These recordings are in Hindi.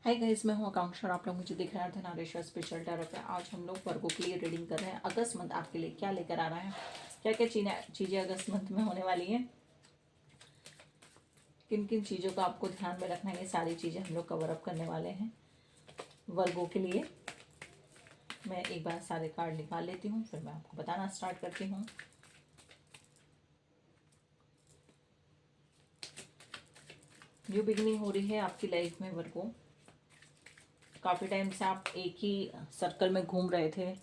हाय गाइस, मैं हूँ आकांक्षा और आप लोग मुझे दिख रहे हैं धनारेश्वर स्पेशल टैरो पे। आज हम लोग वर्गों के लिए रीडिंग कर रहे हैं। अगस्त मंथ आपके लिए क्या लेकर आ रहा है, क्या क्या चीज़ें अगस्त मंथ में होने वाली हैं, किन किन चीज़ों का आपको ध्यान में रखना है, ये सारी चीज़ें हम लोग कवर अप करने वाले हैं वर्गों के लिए। मैं एक बार सारे कार्ड निकाल लेती हूँ, फिर मैं आपको बताना स्टार्ट करती हूँ। न्यू बिगिनिंग हो रही है आपकी लाइफ में वर्गों। काफ़ी टाइम से आप एक ही सर्कल में घूम रहे थे,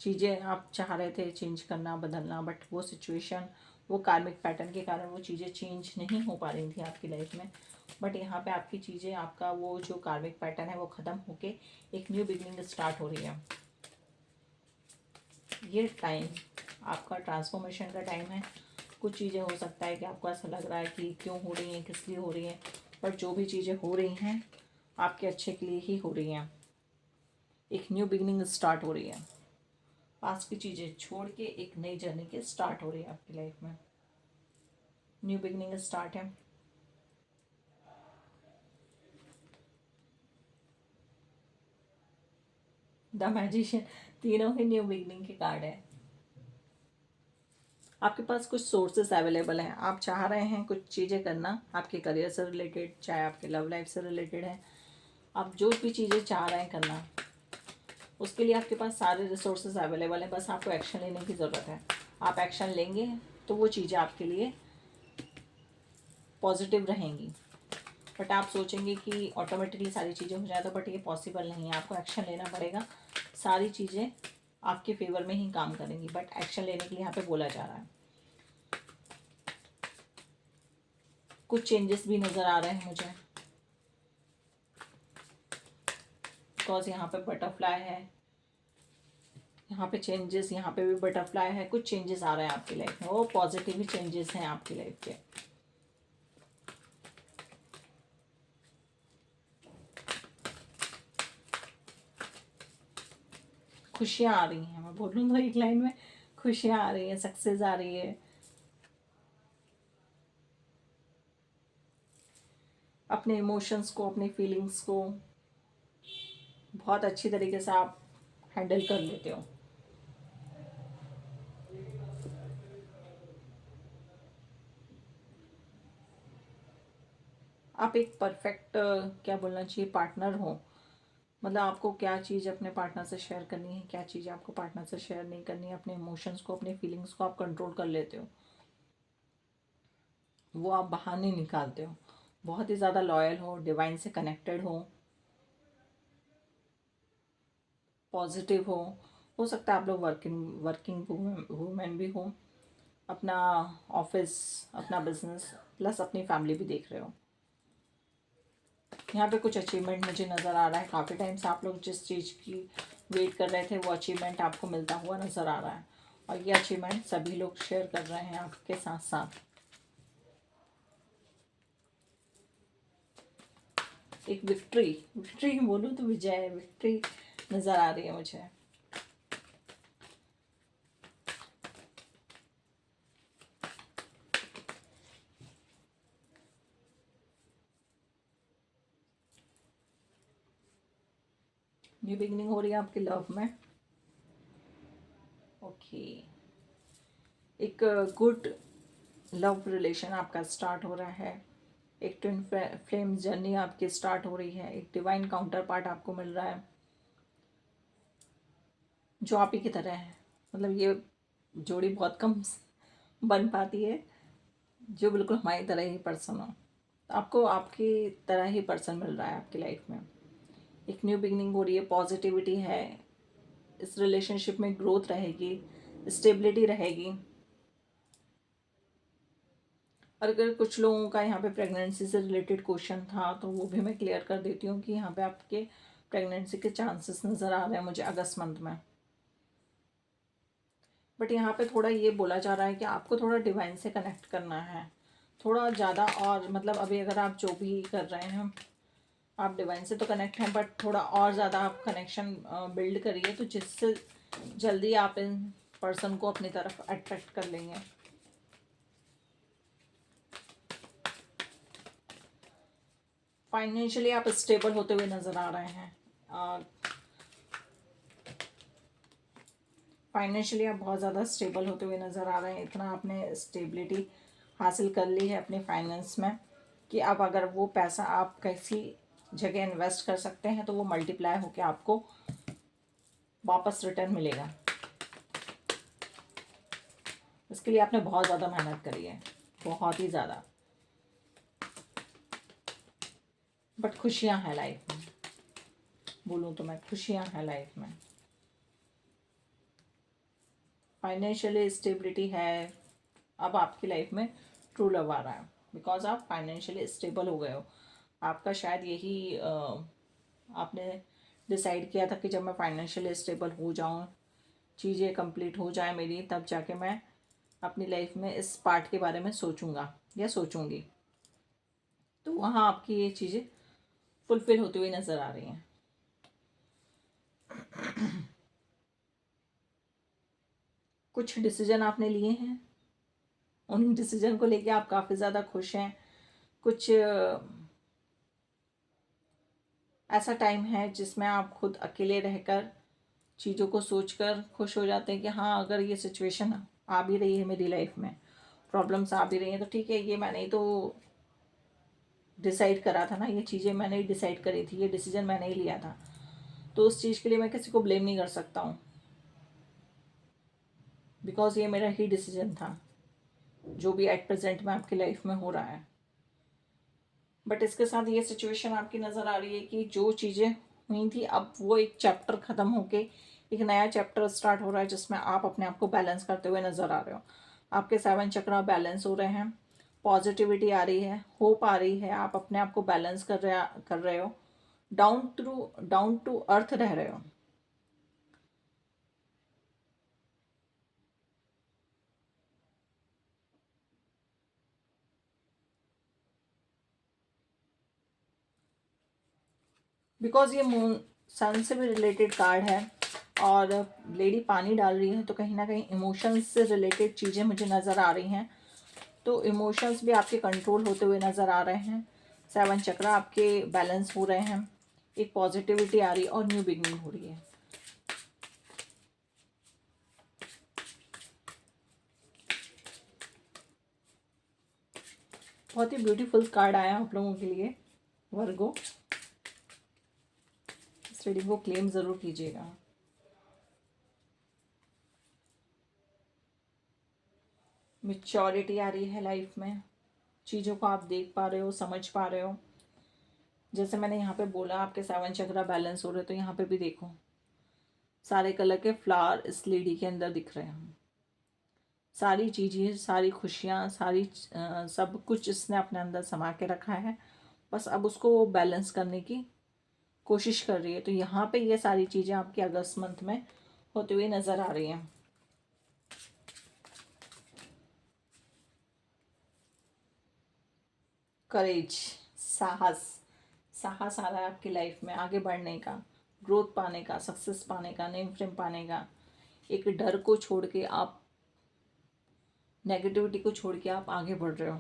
चीज़ें आप चाह रहे थे चेंज करना, बदलना, बट वो सिचुएशन, वो कार्मिक पैटर्न के कारण वो चीज़ें चेंज नहीं हो पा रही थी आपकी लाइफ में। बट यहाँ पे आपकी चीज़ें, आपका वो जो कार्मिक पैटर्न है वो ख़त्म होके एक न्यू बिगनिंग स्टार्ट हो रही है। ये टाइम आपका ट्रांसफॉर्मेशन का टाइम है। कुछ चीज़ें हो सकता है कि आपको ऐसा लग रहा है कि क्यों हो रही हैं, किस लिए हो रही हैं, बट जो भी चीज़ें हो रही हैं आपके अच्छे के लिए ही हो रही हैं। एक न्यू बिगनिंग स्टार्ट हो रही है। पास्ट की चीज़ें छोड़ के एक नई जर्नी के स्टार्ट हो रही है आपकी लाइफ में। न्यू बिगनिंग स्टार्ट है। द मैजिशियन, तीनों ही न्यू बिगनिंग के कार्ड है। आपके पास कुछ सोर्सेस अवेलेबल हैं, आप चाह रहे हैं कुछ चीज़ें करना आपके करियर से रिलेटेड, चाहे आपके लव लाइफ से रिलेटेड है। आप जो भी चीज़ें चाह रहे हैं करना, उसके लिए आपके पास सारे रिसोर्सेज अवेलेबल हैं। बस आपको एक्शन लेने की ज़रूरत है। आप एक्शन लेंगे तो वो चीज़ें आपके लिए पॉजिटिव रहेंगी। बट आप सोचेंगे कि ऑटोमेटिकली सारी चीज़ें हो जाए, तो बट ये पॉसिबल नहीं है। आपको एक्शन लेना पड़ेगा। सारी चीज़ें आपके फेवर में ही काम करेंगी, बट एक्शन लेने के लिए यहाँ पे बोला जा रहा है। कुछ चेंजेस भी नज़र आ रहे हैं मुझे, बिकॉज यहाँ पे बटरफ्लाई है, यहाँ पे चेंजेस, यहाँ पे भी बटरफ्लाई है। कुछ चेंजेस आ रहे हैं आपकी लाइफ में, वो पॉजिटिव ही चेंजेस हैं आपकी लाइफ के। खुशियाँ आ रही हैं, मैं बोलूँ तो एक लाइन में खुशियाँ आ रही हैं, सक्सेस आ रही है। अपने इमोशंस को, अपनी फीलिंग्स को बहुत अच्छी तरीके से आप हैंडल कर लेते हो। आप एक परफेक्ट, क्या बोलना चाहिए, पार्टनर हो। मतलब आपको क्या चीज़ अपने पार्टनर से शेयर करनी है, क्या चीज़ आपको पार्टनर से शेयर नहीं करनी है। अपने इमोशंस को, अपनी फीलिंग्स को आप कंट्रोल कर लेते हो, वो आप बाहर नहीं निकालते हो। बहुत ही ज़्यादा लॉयल हो, डिवाइन से कनेक्टेड पॉजिटिव हो सकता है आप लोग वर्किंग वर्किंग वूमेन भी हो। अपना ऑफिस, अपना बिजनेस प्लस अपनी फैमिली भी देख रहे हो। यहाँ पे कुछ अचीवमेंट मुझे नज़र आ रहा है। काफ़ी टाइम से आप लोग जिस चीज़ की वेट कर रहे थे, वो अचीवमेंट आपको मिलता हुआ नज़र आ रहा है। और ये अचीवमेंट सभी लोग शेयर कर रहे हैं आपके साथ साथ। एक विक्ट्री, विक्ट्री बोलूँ तो विजय, विक्ट्री नज़र आ रही है मुझे। न्यू बिगनिंग हो रही है आपके लव में। ओके, एक गुड लव रिलेशन आपका स्टार्ट हो रहा है। एक ट्विन फ्लेम जर्नी आपकी स्टार्ट हो रही है। एक डिवाइन काउंटर पार्ट आपको मिल रहा है जो आप ही की तरह है। मतलब ये जोड़ी बहुत कम बन पाती है जो बिल्कुल हमारी तरह ही पर्सन हो। आपको आपकी तरह ही पर्सन मिल रहा है आपकी लाइफ में। एक न्यू बिगनिंग हो रही है, पॉजिटिविटी है। इस रिलेशनशिप में ग्रोथ रहेगी, स्टेबिलिटी रहेगी। और अगर कुछ लोगों का यहाँ पे प्रेगनेंसी से रिलेटेड क्वेश्चन था, तो वो भी मैं क्लियर कर देती हूँ कि यहाँ पे आपके प्रेगनेंसी के चांसेस नज़र आ रहे हैं मुझे अगस्त मंथ में। बट यहाँ पे थोड़ा ये बोला जा रहा है कि आपको थोड़ा डिवाइन से कनेक्ट करना है थोड़ा ज़्यादा। और मतलब अभी अगर आप जो भी कर रहे हैं, आप डिवाइन से तो कनेक्ट हैं, बट थोड़ा और ज़्यादा आप कनेक्शन बिल्ड करिए, तो जिससे जल्दी आप इन पर्सन को अपनी तरफ अट्रैक्ट कर लेंगे। फाइनेंशियली आप स्टेबल होते हुए नज़र आ रहे हैं। फाइनेंशियली आप बहुत ज़्यादा स्टेबल होते हुए नज़र आ रहे हैं। इतना आपने स्टेबिलिटी हासिल कर ली है अपने फाइनेंस में कि अब अगर वो पैसा आप किसी जगह इन्वेस्ट कर सकते हैं तो वो मल्टीप्लाई होकर आपको वापस रिटर्न मिलेगा। इसके लिए आपने बहुत ज़्यादा मेहनत करी है, बहुत ही ज़्यादा। बट खुशियाँ हैं लाइफ में, बोलूँ तो मैं, खुशियाँ हैं लाइफ में। फाइनेंशियली स्टेबिलिटी है। अब आपकी लाइफ में ट्रू लव आ रहा है बिकॉज आप फाइनेंशियली स्टेबल हो गए हो। आपका शायद यही आपने डिसाइड किया था कि जब मैं फाइनेंशियली स्टेबल हो जाऊँ, चीज़ें कंप्लीट हो जाए मेरी, तब जाके मैं अपनी लाइफ में इस पार्ट के बारे में सोचूंगा या सोचूंगी। तो वहाँ आपकी ये चीज़ें फुलफिल होती हुई नज़र आ रही हैं। कुछ डिसीजन आपने लिए हैं, उन डिसीजन को लेके आप काफ़ी ज़्यादा खुश हैं। कुछ ऐसा टाइम है जिसमें आप खुद अकेले रहकर चीज़ों को सोचकर खुश हो जाते हैं कि हाँ, अगर ये सिचुएशन आ भी रही है मेरी लाइफ में, प्रॉब्लम्स आ भी रही हैं, तो ठीक है, ये मैंने ही तो डिसाइड करा था ना, ये चीज़ें मैंने ही डिसाइड करी थी, ये डिसीजन मैंने ही लिया था, तो उस चीज़ के लिए मैं किसी को ब्लेम नहीं कर सकता हूँ बिकॉज ये मेरा ही डिसीजन था जो भी एट प्रेजेंट में आपकी लाइफ में हो रहा है। बट इसके साथ ये सिचुएशन आपकी नज़र आ रही है कि जो चीज़ें हुई थी, अब वो एक चैप्टर ख़त्म होके एक नया चैप्टर स्टार्ट हो रहा है जिसमें आप अपने आप को बैलेंस करते हुए नज़र आ रहे हो। आपके 7 चक्र बैलेंस हो रहे हैं, पॉजिटिविटी आ रही है, होप आ रही है, आप अपने आप को बैलेंस कर रहे हो, डाउन टू अर्थ रह रहे हो। बिकॉज ये मून सन से भी रिलेटेड कार्ड है और लेडी पानी डाल रही है, तो कहीं ना कहीं इमोशंस से रिलेटेड चीज़ें मुझे नज़र आ रही हैं। तो इमोशंस भी आपके कंट्रोल होते हुए नज़र आ रहे हैं। 7 चक्र आपके बैलेंस हो रहे हैं, एक पॉजिटिविटी आ रही है और न्यू बिगनिंग हो रही है। बहुत ही ब्यूटीफुल कार्ड आया आप लोगों के लिए वर्गो। इस रीडिंग को क्लेम ज़रूर कीजिएगा। मैच्योरिटी आ रही है लाइफ में, चीज़ों को आप देख पा रहे हो, समझ पा रहे हो। जैसे मैंने यहाँ पे बोला आपके 7 चक्र बैलेंस हो रहे, तो यहाँ पे भी देखो सारे कलर के फ्लावर इस लेडी के अंदर दिख रहे हैं। सारी चीज़ें, सारी खुशियाँ, सारी सब कुछ इसने अपने अंदर समा के रखा है, बस अब उसको वो बैलेंस करने की कोशिश कर रही है। तो यहाँ पे ये सारी चीज़ें आपके अगस्त मंथ में होते हुए नज़र आ रही हैं। करेज, साहस, साहस आ रहा है आपकी लाइफ में आगे बढ़ने का, ग्रोथ पाने का, सक्सेस पाने का, नेम फ्रेम पाने का। एक डर को छोड़ के आप, नेगेटिविटी को छोड़ के आप आगे बढ़ रहे हो।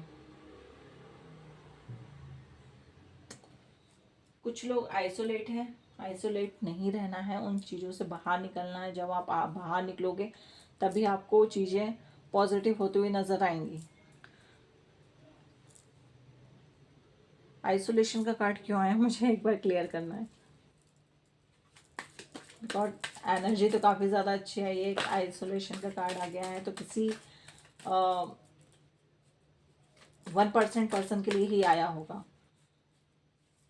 कुछ लोग आइसोलेट हैं, आइसोलेट नहीं रहना है, उन चीज़ों से बाहर निकलना है। जब आप बाहर निकलोगे तभी आपको चीज़ें पॉजिटिव होती हुई नज़र आएंगी। आइसोलेशन का कार्ड क्यों आया मुझे एक बार क्लियर करना है। गॉड, एनर्जी तो काफ़ी ज़्यादा अच्छी है, ये आइसोलेशन का कार्ड आ गया है, तो किसी 1% पर्सन के लिए ही आया होगा,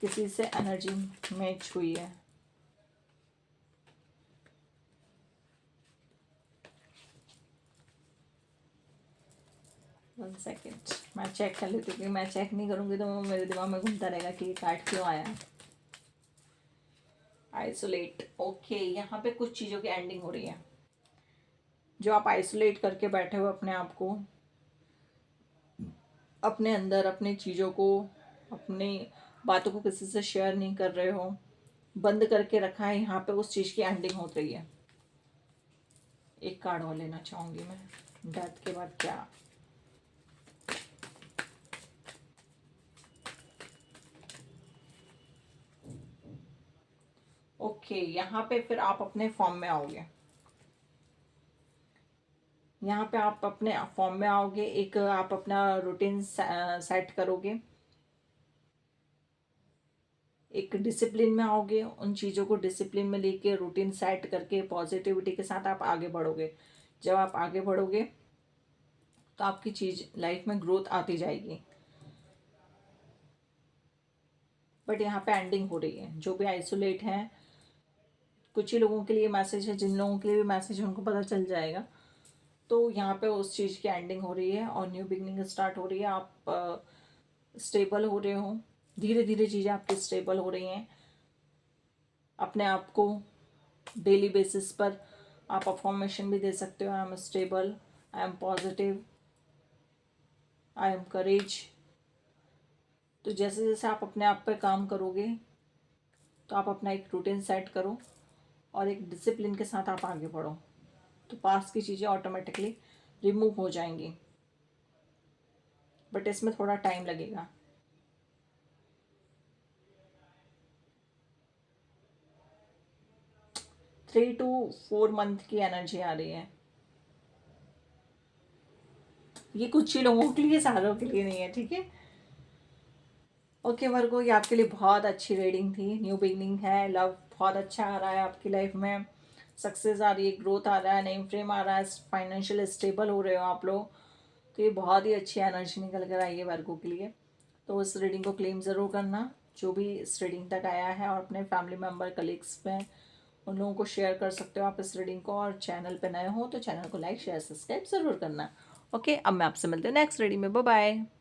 किसी से एनर्जी मैच हुई है। वन सेकेंड, मैं चेक कर लेती हूँ, क्योंकि मैं चेक नहीं करूँगी तो मेरे दिमाग में घूमता रहेगा कि ये कार्ड क्यों आया। आइसोलेट, ओके, यहाँ पे कुछ चीज़ों की एंडिंग हो रही है। जो आप आइसोलेट करके बैठे हो अपने आप को, अपने अंदर अपनी चीज़ों को, अपनी बातों को किसी से शेयर नहीं कर रहे हो, बंद करके रखा है, यहाँ पे उस चीज़ की एंडिंग हो रही है। एक कार्ड और लेना चाहूँगी मैं, डेथ के बाद क्या। ओके, यहाँ पे फिर आप अपने फॉर्म में आओगे। यहाँ पे आप अपने फॉर्म में आओगे, एक आप अपना रूटीन सेट करोगे, एक डिसिप्लिन में आओगे, उन चीज़ों को डिसिप्लिन में लेके रूटीन सेट करके पॉजिटिविटी के साथ आप आगे बढ़ोगे। जब आप आगे बढ़ोगे तो आपकी चीज़ लाइफ में ग्रोथ आती जाएगी। बट यहाँ पे एंडिंग हो रही है। जो भी आइसोलेट हैं, कुछ ही लोगों के लिए मैसेज है, जिन लोगों के लिए भी मैसेज है उनको पता चल जाएगा। तो यहाँ पे उस चीज़ की एंडिंग हो रही है और न्यू बिगनिंग स्टार्ट हो रही है। आप स्टेबल हो रहे हो, धीरे धीरे चीज़ें आपकी स्टेबल हो रही हैं। अपने आप को डेली बेसिस पर आप अफॉर्मेशन भी दे सकते हो। I am stable, I am positive, I am courage. तो जैसे जैसे आप अपने आप पे काम करोगे तो आप अपना एक रूटीन सेट करो और एक डिसिप्लिन के साथ आप आगे बढ़ो, तो पास की चीज़ें ऑटोमेटिकली रिमूव हो जाएंगी। बट इसमें थोड़ा टाइम लगेगा। 3 to 4 मंथ की एनर्जी आ रही है। ये कुछ ही लोगों के लिए, सारों के लिए नहीं है, ठीक है। ओके वर्गो, ये आपके लिए बहुत अच्छी रीडिंग थी। न्यू बिगनिंग है, लव बहुत अच्छा आ रहा है आपकी लाइफ में, सक्सेस आ रही है, ग्रोथ आ रहा है, नेम फ्रेम आ रहा है, फाइनेंशियल स्टेबल हो रहे हो आप लोग। तो ये बहुत ही अच्छी एनर्जी निकल कर आई है वर्गो के लिए। तो इस रीडिंग को क्लेम ज़रूर करना, जो भी इस रीडिंग तक आया है, और अपने फैमिली मेम्बर, कलीग्स में उन लोगों को शेयर कर सकते हो आप इस रीडिंग को। और चैनल पे नए हो तो चैनल को लाइक शेयर सब्सक्राइब ज़रूर करना। ओके, अब मैं आपसे मिलती हूँ नेक्स्ट रीडिंग में। Bye bye.